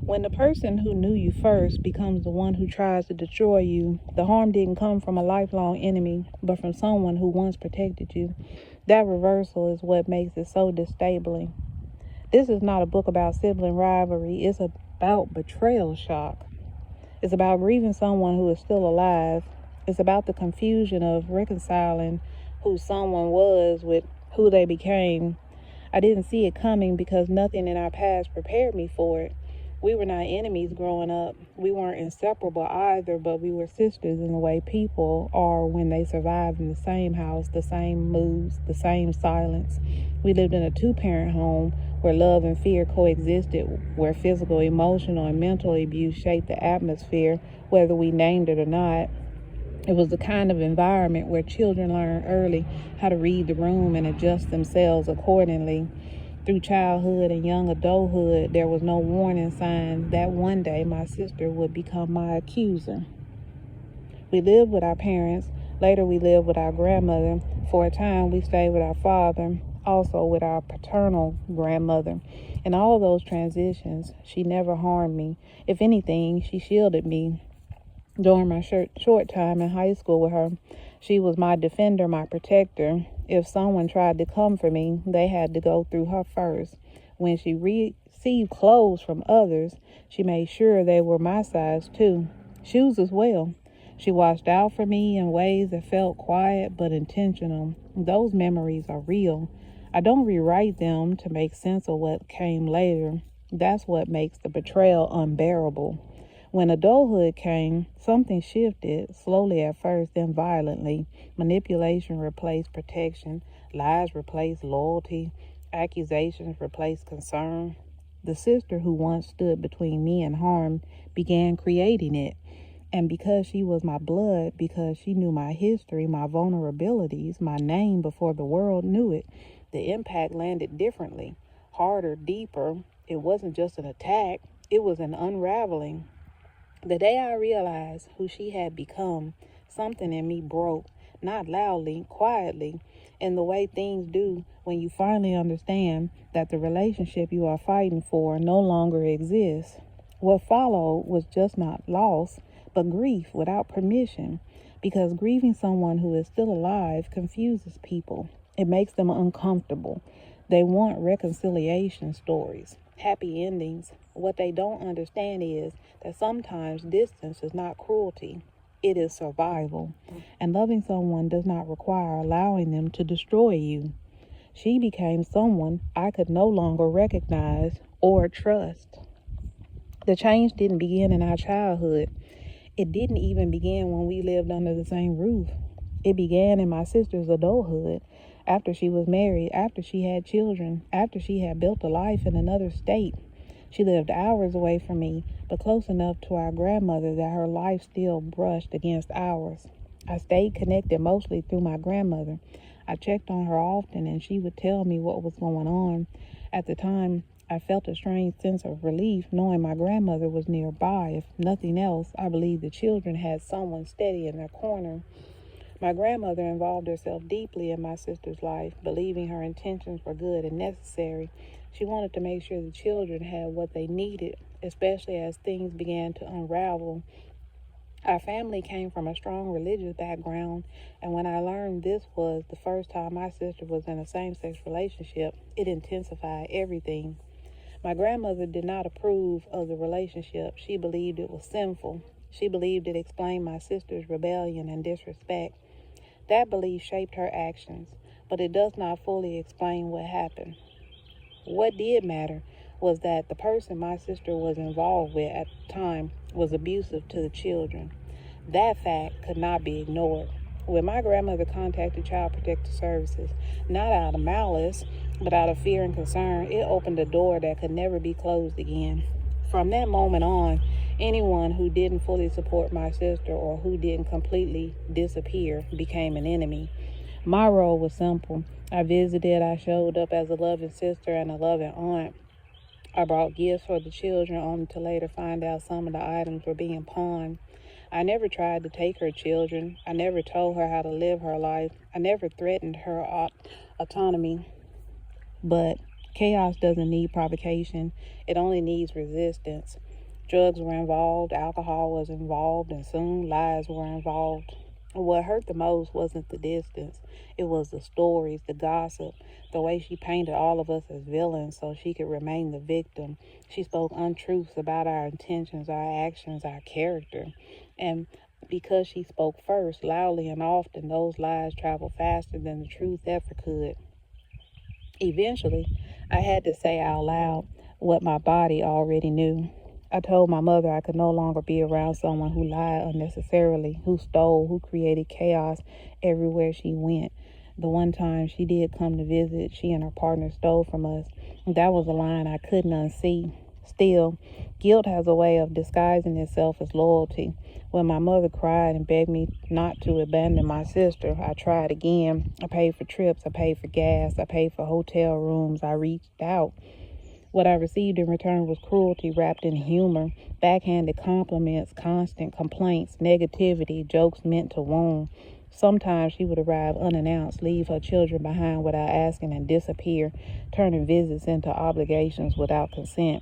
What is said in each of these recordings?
When the person who knew you first becomes the one who tries to destroy you, the harm didn't come from a lifelong enemy, but from someone who once protected you. That reversal is what makes it so disabling. This is not a book about sibling rivalry. It's about betrayal shock. It's about grieving someone who is still alive. It's about the confusion of reconciling who someone was with who they became. I didn't see it coming because nothing in our past prepared me for it. We were not enemies growing up. We weren't inseparable either, but we were sisters in the way people are when they survive in the same house, the same moods, the same silence. We lived in a two-parent home where love and fear coexisted, where physical, emotional, and mental abuse shaped the atmosphere, whether we named it or not. It was the kind of environment where children learn early how to read the room and adjust themselves accordingly. Through childhood and young adulthood, there was no warning sign that one day my sister would become my accuser. We lived with our parents. Later, we lived with our grandmother. For a time, we stayed with our father, also with our paternal grandmother. In all of those transitions, she never harmed me. If anything, she shielded me. During my short time in high school with her, she was my defender, my protector. If someone tried to come for me, they had to go through her first. When she received clothes from others, she made sure they were my size too. Shoes as well. She watched out for me in ways that felt quiet but intentional. Those memories are real. I don't rewrite them to make sense of what came later. That's what makes the betrayal unbearable. When adulthood came, something shifted, slowly at first, then violently. Manipulation replaced protection, lies replaced loyalty, accusations replaced concern. The sister who once stood between me and harm began creating it. And because she was my blood, because she knew my history, my vulnerabilities, my name before the world knew it, the impact landed differently, harder, deeper. It wasn't just an attack, it was an unraveling. The day I realized who she had become, something in me broke, not loudly, quietly, in the way things do when you finally understand that the relationship you are fighting for no longer exists. What followed was just not loss, but grief without permission, because grieving someone who is still alive confuses people. It makes them uncomfortable. They want reconciliation stories, happy endings. What they don't understand is that sometimes distance is not cruelty, it is survival. And loving someone does not require allowing them to destroy you. She became someone I could no longer recognize or trust. The change didn't begin in our childhood. It didn't even begin when we lived under the same roof. It began in my sister's adulthood, after she was married, after she had children, after she had built a life in another state. She lived hours away from me, but close enough to our grandmother that her life still brushed against ours. I stayed connected mostly through my grandmother. I checked on her often, and she would tell me what was going on. At the time, I felt a strange sense of relief knowing my grandmother was nearby. If nothing else, I believed the children had someone steady in their corner. My grandmother involved herself deeply in my sister's life, believing her intentions were good and necessary. She wanted to make sure the children had what they needed, especially as things began to unravel. Our family came from a strong religious background, and when I learned this was the first time my sister was in a same-sex relationship, it intensified everything. My grandmother did not approve of the relationship. She believed it was sinful. She believed it explained my sister's rebellion and disrespect. That belief shaped her actions, but it does not fully explain what happened. What did matter was that the person my sister was involved with at the time was abusive to the children. That fact could not be ignored. When my grandmother contacted Child Protective Services, not out of malice, but out of fear and concern, it opened a door that could never be closed again. From that moment on, anyone who didn't fully support my sister or who didn't completely disappear became an enemy. My role was simple. I visited, I showed up as a loving sister and a loving aunt. I brought gifts for the children only to later find out some of the items were being pawned. I never tried to take her children. I never told her how to live her life. I never threatened her autonomy. But chaos doesn't need provocation. It only needs resistance. Drugs were involved, alcohol was involved, and soon lies were involved. What hurt the most wasn't the distance. It was the stories, the gossip, the way she painted all of us as villains so she could remain the victim. She spoke untruths about our intentions, our actions, our character. And because she spoke first, loudly and often, those lies traveled faster than the truth ever could. Eventually, I had to say out loud what my body already knew. I told my mother I could no longer be around someone who lied unnecessarily, who stole, who created chaos everywhere she went. The one time she did come to visit, she and her partner stole from us. That was a line I couldn't unsee. Still, guilt has a way of disguising itself as loyalty. When my mother cried and begged me not to abandon my sister, I tried again. I paid for trips, I paid for gas, I paid for hotel rooms, I reached out. What I received in return was cruelty wrapped in humor, backhanded compliments, constant complaints, negativity, jokes meant to wound. Sometimes she would arrive unannounced, leave her children behind without asking, and disappear, turning visits into obligations without consent.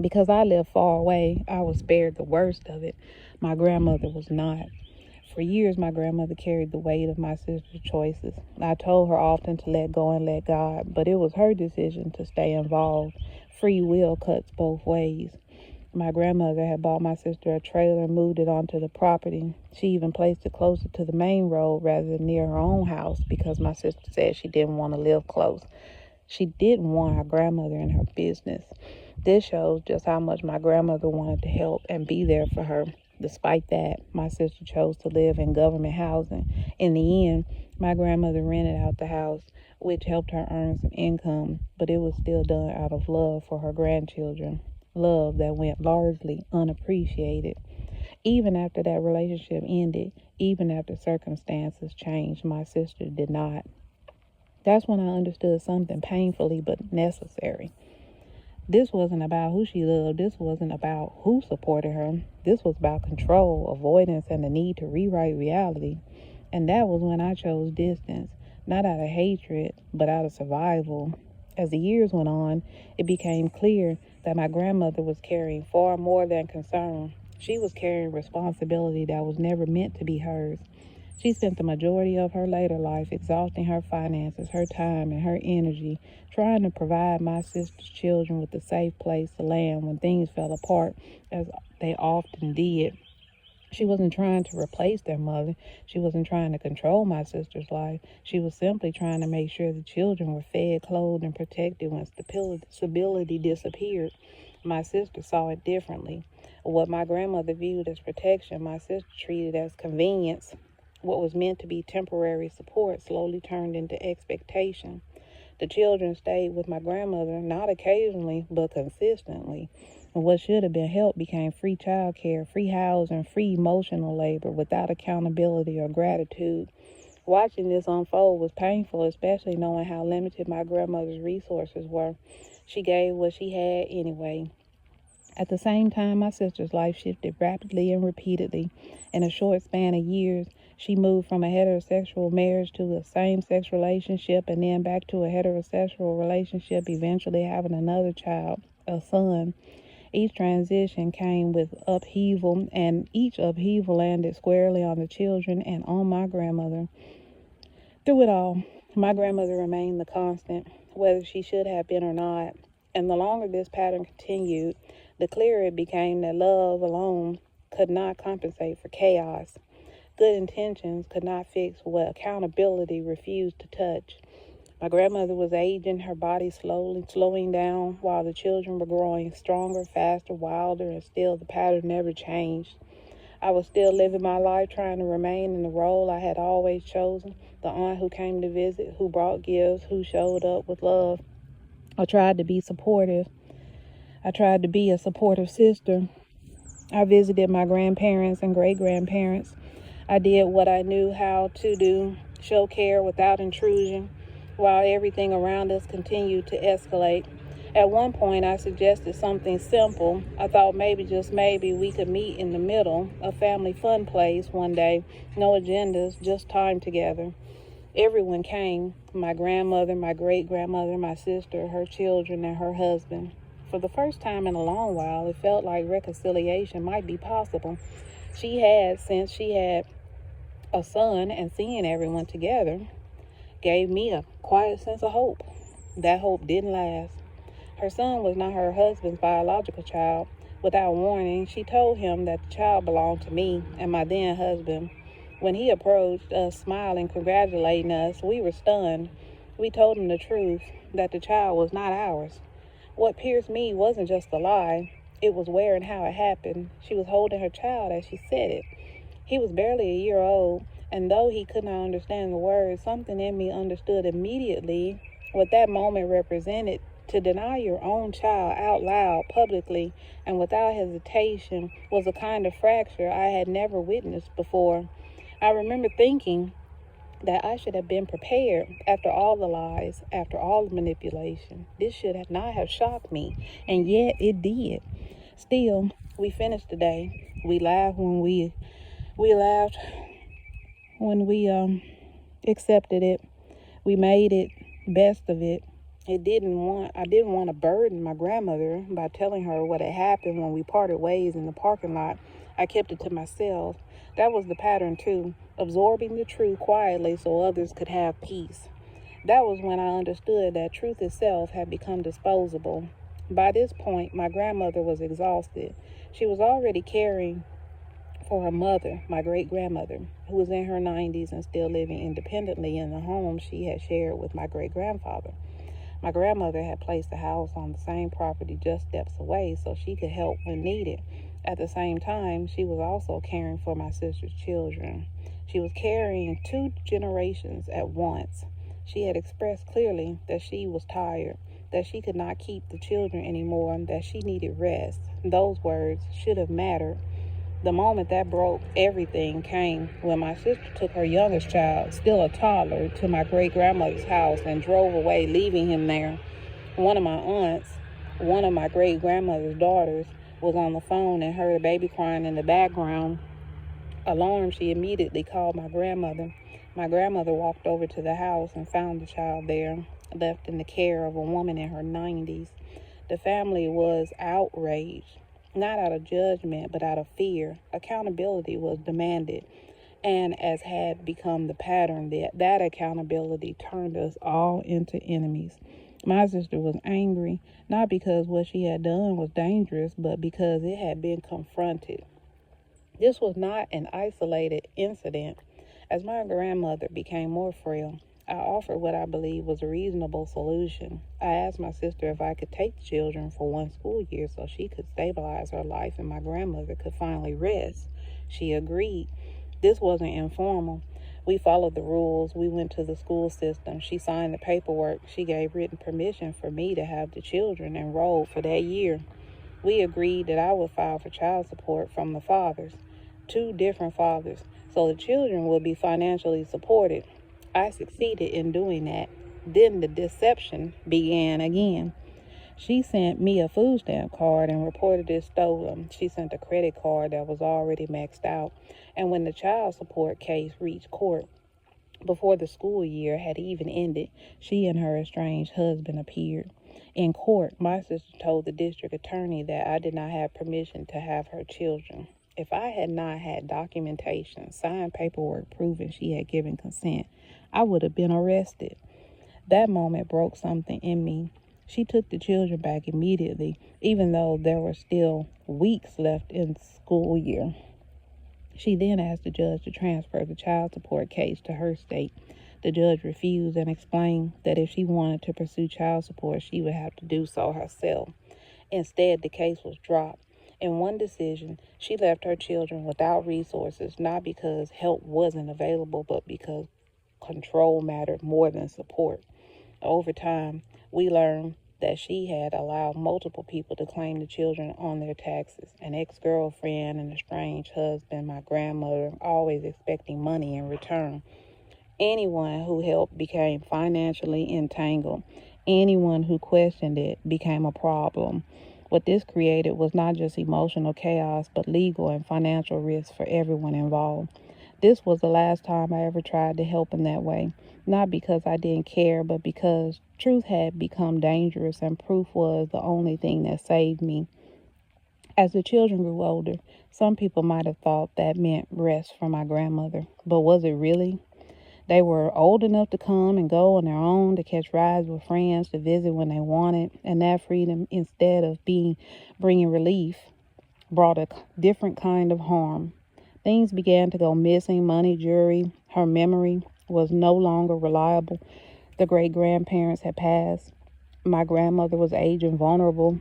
Because I lived far away, I was spared the worst of it. My grandmother was not. For years, my grandmother carried the weight of my sister's choices. I told her often to let go and let God, but it was her decision to stay involved. Free will cuts both ways. My grandmother had bought my sister a trailer and moved it onto the property. She even placed it closer to the main road rather than near her own house because my sister said she didn't want to live close. She didn't want our grandmother in her business. This shows just how much my grandmother wanted to help and be there for her. Despite that, my sister chose to live in government housing. In the end, my grandmother rented out the house, which helped her earn some income, but it was still done out of love for her grandchildren, love that went largely unappreciated. Even after that relationship ended, even after circumstances changed, my sister did not. That's when I understood something painfully but necessary. This wasn't about who she loved. This wasn't about who supported her. This was about control, avoidance, and the need to rewrite reality. And that was when I chose distance, not out of hatred, but out of survival. As the years went on, it became clear that my grandmother was carrying far more than concern. She was carrying responsibility that was never meant to be hers. She spent the majority of her later life exhausting her finances, her time, and her energy, trying to provide my sister's children with a safe place to land when things fell apart, as they often did. She wasn't trying to replace their mother. She wasn't trying to control my sister's life. She was simply trying to make sure the children were fed, clothed, and protected when stability disappeared. My sister saw it differently. What my grandmother viewed as protection, my sister treated as convenience. What was meant to be temporary support slowly turned into expectation. The children stayed with my grandmother, not occasionally, but consistently. And what should have been help became free child care, free housing, free emotional labor without accountability or gratitude. Watching this unfold was painful, especially knowing how limited my grandmother's resources were. She gave what she had anyway. At the same time, my sister's life shifted rapidly and repeatedly. In a short span of years, she moved from a heterosexual marriage to a same-sex relationship and then back to a heterosexual relationship, eventually having another child, a son. Each transition came with upheaval, and each upheaval landed squarely on the children and on my grandmother. Through it all, my grandmother remained the constant, whether she should have been or not. And the longer this pattern continued, the clearer it became that love alone could not compensate for chaos. Good intentions could not fix what accountability refused to touch. My grandmother was aging, her body slowing down, while the children were growing stronger, faster, wilder, and still the pattern never changed. I was still living my life trying to remain in the role I had always chosen, the aunt who came to visit, who brought gifts, who showed up with love. I tried to be supportive. I tried to be a supportive sister. I visited my grandparents and great-grandparents. I did what I knew how to do, show care without intrusion, while everything around us continued to escalate. At one point, I suggested something simple. I thought maybe, just maybe, we could meet in the middle, a family fun place one day. No agendas, just time together. Everyone came, my grandmother, my great-grandmother, my sister, her children, and her husband. For the first time in a long while, it felt like reconciliation might be possible. Since she had a son and seeing everyone together, gave me a quiet sense of hope. That hope didn't last. Her son was not her husband's biological child. Without warning, she told him that the child belonged to me and my then husband. When he approached us smiling, congratulating us, we were stunned. We told him the truth, that the child was not ours. What pierced me wasn't just the lie, it was where and how it happened. She was holding her child as she said it. He was barely a year old, and though he could not understand the words, something in me understood immediately what that moment represented. To deny your own child out loud, publicly, and without hesitation was a kind of fracture I had never witnessed before. I remember thinking that I should have been prepared after all the lies, after all the manipulation. This should have not have shocked me, and yet it did. Still, we finished the day. We laughed when we accepted it. We made it best of it. I didn't want to burden my grandmother by telling her what had happened when we parted ways in the parking lot. I kept it to myself. That was the pattern too, absorbing the truth quietly so others could have peace. That was when I understood that truth itself had become disposable. By this point, my grandmother was exhausted. She was already caring for her mother, my great-grandmother, who was in her 90s and still living independently in the home she had shared with my great-grandfather. My grandmother had placed a house on the same property just steps away so she could help when needed. At the same time, she was also caring for my sister's children. She was carrying 2 generations at once. She had expressed clearly that she was tired, that she could not keep the children anymore, and that she needed rest. Those words should have mattered. The moment that broke everything came when my sister took her youngest child, still a toddler, to my great-grandmother's house and drove away, leaving him there. One of my aunts, one of my great-grandmother's daughters, was on the phone and heard a baby crying in the background. Alarmed, she immediately called my grandmother. My grandmother walked over to the house and found the child there, left in the care of a woman in her 90s. The family was outraged. Not out of judgment, but out of fear. Accountability was demanded. And as had become the pattern, that accountability turned us all into enemies. My sister was angry, not because what she had done was dangerous, but because it had been confronted. This was not an isolated incident. As my grandmother became more frail, I offered what I believed was a reasonable solution. I asked my sister if I could take the children for 1 school year so she could stabilize her life and my grandmother could finally rest. She agreed. This wasn't informal. We followed the rules. We went to the school system. She signed the paperwork. She gave written permission for me to have the children enrolled for that year. We agreed that I would file for child support from the fathers, 2 different fathers, so the children would be financially supported. I succeeded in doing that. Then the deception began again. She sent me a food stamp card and reported it stolen. She sent a credit card that was already maxed out. And when the child support case reached court, before the school year had even ended, she and her estranged husband appeared. In court, my sister told the district attorney that I did not have permission to have her children. If I had not had documentation, signed paperwork proving she had given consent, I would have been arrested. That moment broke something in me. She took the children back immediately, even though there were still weeks left in the school year. She then asked the judge to transfer the child support case to her state. The judge refused and explained that if she wanted to pursue child support, she would have to do so herself. Instead, the case was dropped. In one decision, she left her children without resources, not because help wasn't available, but because control mattered more than support. Over time, we learned that she had allowed multiple people to claim the children on their taxes. An ex-girlfriend, an estranged husband, my grandmother, always expecting money in return. Anyone who helped became financially entangled. Anyone who questioned it became a problem. What this created was not just emotional chaos, but legal and financial risks for everyone involved. This was the last time I ever tried to help in that way. Not because I didn't care, but because truth had become dangerous and proof was the only thing that saved me. As the children grew older, some people might have thought that meant rest for my grandmother. But was it really? They were old enough to come and go on their own, to catch rides with friends, to visit when they wanted, and that freedom, instead of bringing relief, brought a different kind of harm. Things began to go missing: money, jewelry. Her memory was no longer reliable. The great grandparents had passed. My grandmother was aged and vulnerable.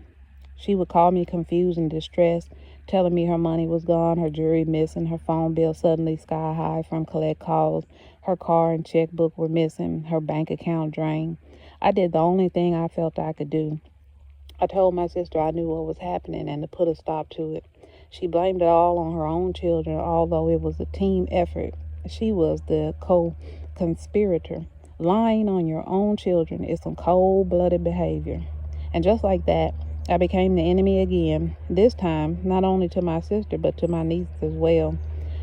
She would call me confused and distressed, telling me her money was gone, her jewelry missing, her phone bill suddenly sky high from collect calls, her car and checkbook were missing, her bank account drained. I did the only thing I felt I could do. I told my sister I knew what was happening and to put a stop to it. She blamed it all on her own children, although it was a team effort. She was the co-conspirator. Lying on your own children is some cold-blooded behavior. And just like that, I became the enemy again, this time not only to my sister but to my niece as well.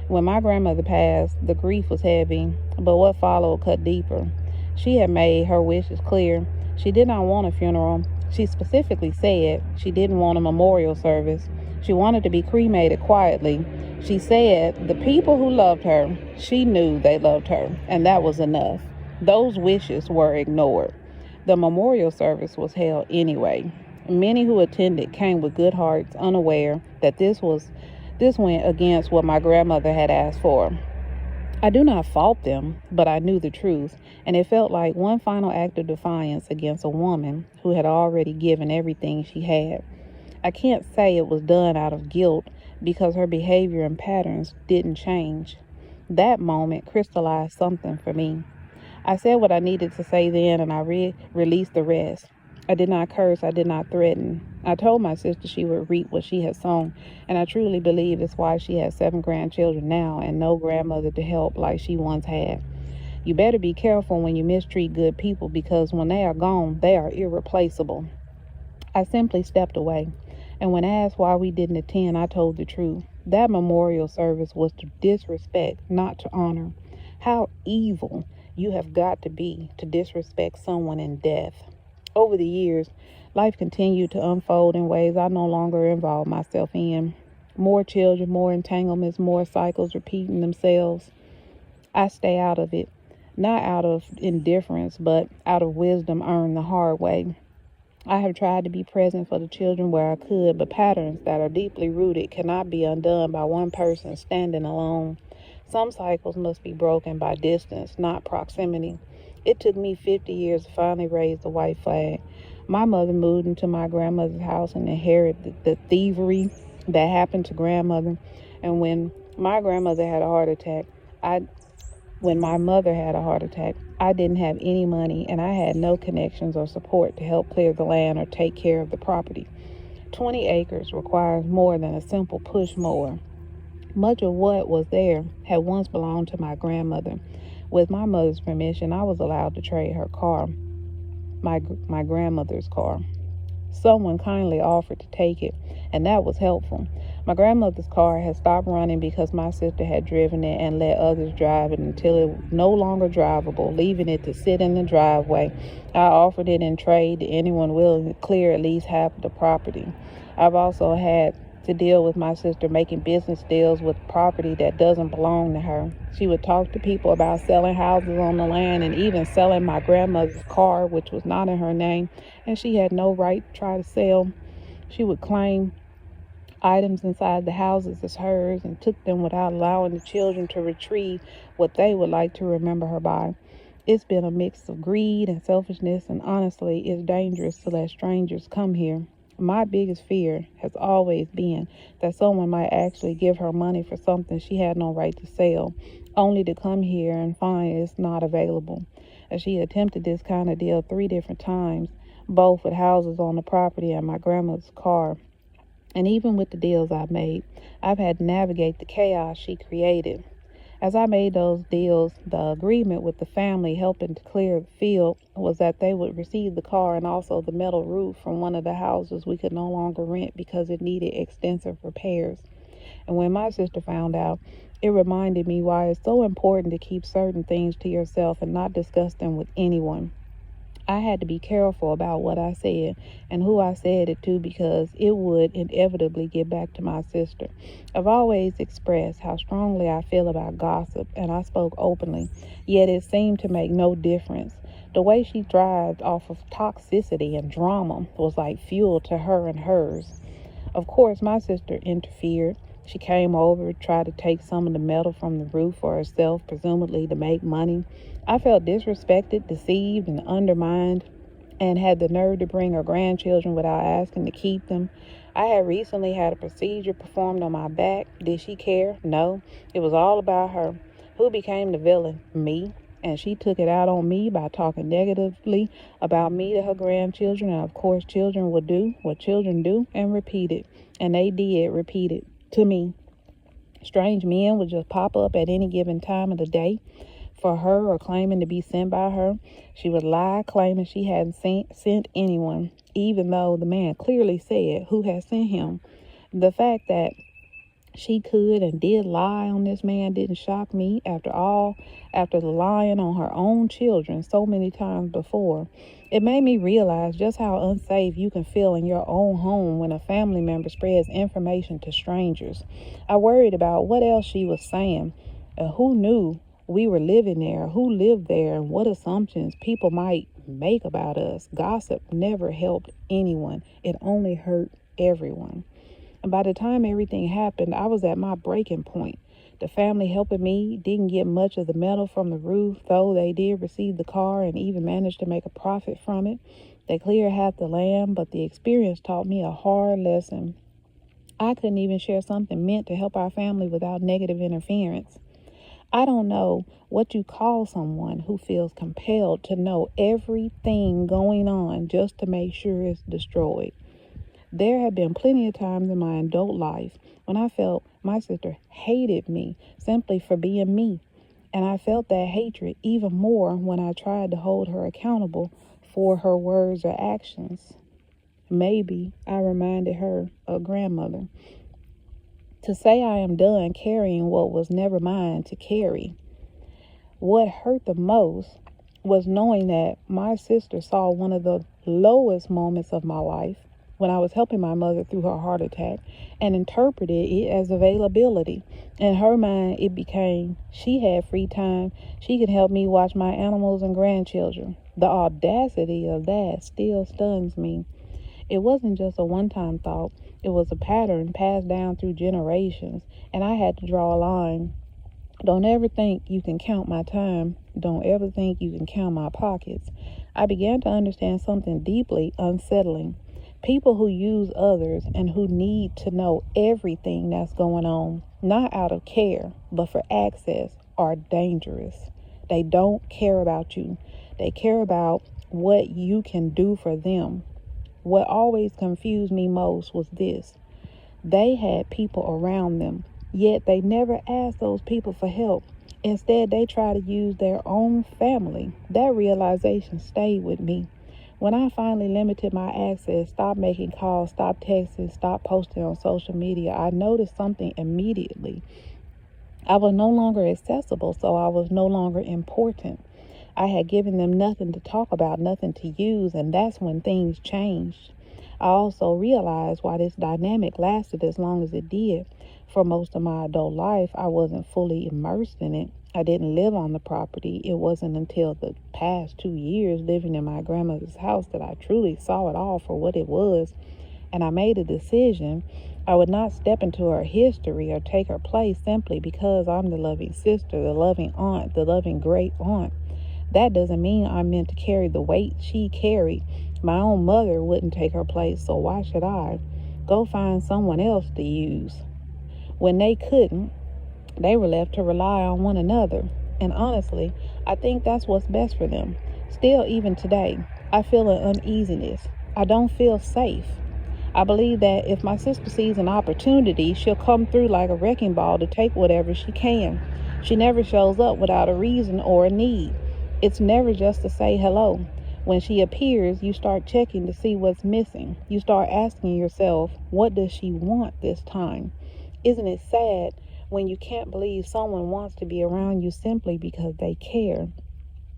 When my grandmother passed, the grief was heavy, but what followed cut deeper. She had made her wishes clear. She did not want a funeral. She specifically said she didn't want a memorial service. She wanted to be cremated quietly. She said the people who loved her, she knew they loved her, and that was enough. Those wishes were ignored. The memorial service was held anyway. Many who attended came with good hearts, unaware that this went against what my grandmother had asked for. I do not fault them, but I knew the truth, and it felt like one final act of defiance against a woman who had already given everything she had. I can't say it was done out of guilt because her behavior and patterns didn't change. That moment crystallized something for me. I said what I needed to say then, and I released the rest. I did not curse. I did not threaten. I told my sister she would reap what she had sown, and I truly believe it's why she has 7 grandchildren now and no grandmother to help like she once had. You better be careful when you mistreat good people, because when they are gone, they are irreplaceable. I simply stepped away, and when asked why we didn't attend, I told the truth. That memorial service was to disrespect, not to honor. How evil you have got to be to disrespect someone in death. Over the years, life continued to unfold in ways I no longer involve myself in. More children, more entanglements, more cycles repeating themselves. I stay out of it, not out of indifference, but out of wisdom earned the hard way. I have tried to be present for the children where I could, but patterns that are deeply rooted cannot be undone by one person standing alone. Some cycles must be broken by distance, not proximity. It took me 50 years to finally raise the white flag. My mother moved into my grandmother's house and inherited the thievery that happened to grandmother. And when my grandmother had a heart attack, when my mother had a heart attack, I didn't have any money and I had no connections or support to help clear the land or take care of the property. 20 acres requires more than a simple push mower. Much of what was there had once belonged to my grandmother. With my mother's permission, I was allowed to trade her car, my grandmother's car. Someone kindly offered to take it, and that was helpful. My grandmother's car had stopped running because my sister had driven it and let others drive it until it was no longer drivable, leaving it to sit in the driveway. I offered it in trade to anyone willing to clear at least half of the property. I've also had to deal with my sister making business deals with property that doesn't belong to her. She would talk to people about selling houses on the land and even selling my grandmother's car, which was not in her name, and she had no right to try to sell. She would claim items inside the houses as hers and took them without allowing the children to retrieve what they would like to remember her by. It's been a mix of greed and selfishness, and honestly, it's dangerous to let strangers come here. My biggest fear has always been that someone might actually give her money for something she had no right to sell, only to come here and find it's not available. As she attempted this kind of deal 3 different times, both with houses on the property and my grandmother's car. And even with the deals I've made, I've had to navigate the chaos she created. As I made those deals, the agreement with the family helping to clear the field was that they would receive the car and also the metal roof from one of the houses we could no longer rent because it needed extensive repairs. And when my sister found out, It reminded me why it's so important to keep certain things to yourself and not discuss them with anyone. I had to be careful about what I said and who I said it to because it would inevitably get back to my sister. I've always expressed how strongly I feel about gossip, and I spoke openly, yet it seemed to make no difference. The way she thrived off of toxicity and drama was like fuel to her and hers. Of course, my sister interfered. She came over, tried to take some of the metal from the roof for herself, presumably to make money. I felt disrespected, deceived, and undermined, and had the nerve to bring her grandchildren without asking to keep them. I had recently had a procedure performed on my back. Did she care? No. It was all about her. Who became the villain? Me. And she took it out on me by talking negatively about me to her grandchildren. And of course, children would do what children do and repeat it. And they did repeat it to me. Strange men would just pop up at any given time of the day for her or claiming to be sent by her. She would lie, claiming she hadn't sent anyone, even though the man clearly said who had sent him. The fact that she could and did lie on this man didn't shock me. After all, after the lying on her own children so many times before, it made me realize just how unsafe you can feel in your own home when a family member spreads information to strangers. I worried about what else she was saying. Who knew we were living there? Who lived there? And what assumptions people might make about us? Gossip never helped anyone. It only hurt everyone. And by the time everything happened, I was at my breaking point. The family helping me didn't get much of the metal from the roof, though they did receive the car and even managed to make a profit from it. They cleared half the land, but the experience taught me a hard lesson. I couldn't even share something meant to help our family without negative interference. I don't know what you call someone who feels compelled to know everything going on just to make sure it's destroyed. There have been plenty of times in my adult life when I felt my sister hated me simply for being me. And I felt that hatred even more when I tried to hold her accountable for her words or actions. Maybe I reminded her of grandmother. To say I am done carrying what was never mine to carry. What hurt the most was knowing that my sister saw one of the lowest moments of my life when I was helping my mother through her heart attack and interpreted it as availability. In her mind, it became she had free time. She could help me watch my animals and grandchildren. The audacity of that still stuns me. It wasn't just a one-time thought. It was a pattern passed down through generations, and I had to draw a line. Don't ever think you can count my time. Don't ever think you can count my pockets. I began to understand something deeply unsettling. People who use others and who need to know everything that's going on, not out of care, but for access, are dangerous. They don't care about you. They care about what you can do for them. What always confused me most was this. They had people around them, yet they never asked those people for help. Instead, they try to use their own family. That realization stayed with me. When I finally limited my access, stopped making calls, stopped texting, stopped posting on social media, I noticed something immediately. I was no longer accessible, so I was no longer important. I had given them nothing to talk about, nothing to use, and that's when things changed. I also realized why this dynamic lasted as long as it did. For most of my adult life, I wasn't fully immersed in it. I didn't live on the property. It wasn't until the past 2 years living in my grandmother's house that I truly saw it all for what it was. And I made a decision. I would not step into her history or take her place simply because I'm the loving sister, the loving aunt, the loving great aunt. That doesn't mean I'm meant to carry the weight she carried. My own mother wouldn't take her place, so why should I? Go find someone else to use. When they couldn't, they were left to rely on one another. And honestly, I think that's what's best for them. Still, even today, I feel an uneasiness. I don't feel safe. I believe that if my sister sees an opportunity, she'll come through like a wrecking ball to take whatever she can. She never shows up without a reason or a need. It's never just to say hello. When she appears, you start checking to see what's missing. You start asking yourself, what does she want this time? Isn't it sad when you can't believe someone wants to be around you simply because they care,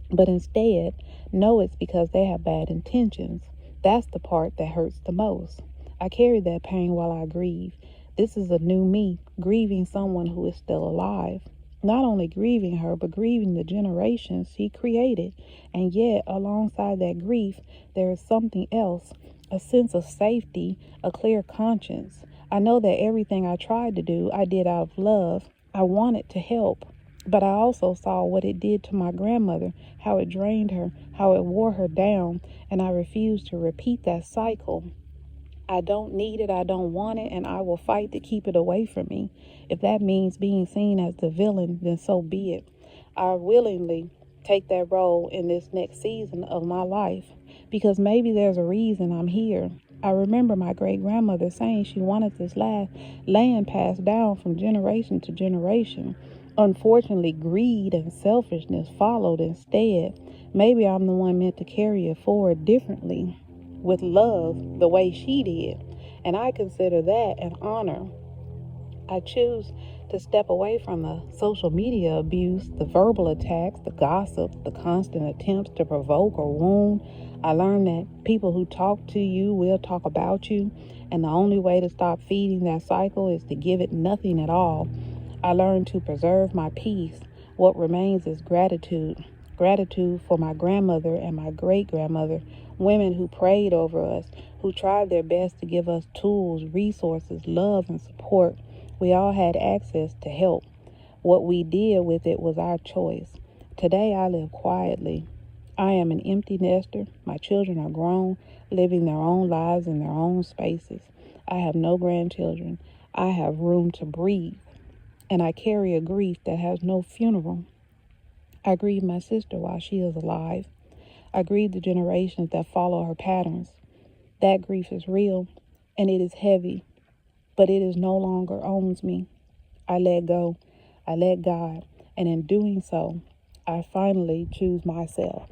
but instead know it's because they have bad intentions. That's the part that hurts the most. I carry that pain while I grieve. This is a new me, grieving someone who is still alive. Not only grieving her, but grieving the generations she created. And yet, alongside that grief, there is something else, a sense of safety, a clear conscience. I know that everything I tried to do, I did out of love. I wanted to help. But I also saw what it did to my grandmother, how it drained her, how it wore her down, and I refused to repeat that cycle. I don't need it, I don't want it, and I will fight to keep it away from me. If that means being seen as the villain, then so be it. I willingly take that role in this next season of my life because maybe there's a reason I'm here. I remember my great grandmother saying she wanted this land passed down from generation to generation. Unfortunately, greed and selfishness followed instead. Maybe I'm the one meant to carry it forward differently, with love, the way she did. And I consider that an honor. I choose to step away from the social media abuse, the verbal attacks, the gossip, the constant attempts to provoke or wound. I learned that people who talk to you will talk about you, and the only way to stop feeding that cycle is to give it nothing at all. I learned to preserve my peace. What remains is gratitude. Gratitude for my grandmother and my great grandmother, women who prayed over us, who tried their best to give us tools, resources, love, and support. We all had access to help. What we did with it was our choice. Today I live quietly. I am an empty nester. My children are grown, living their own lives in their own spaces. I have no grandchildren. I have room to breathe. And I carry a grief that has no funeral. I grieve my sister while she is alive. I grieve the generations that follow her patterns. That grief is real and it is heavy, but it is no longer owns me. I let go. I let God. And in doing so, I finally choose myself.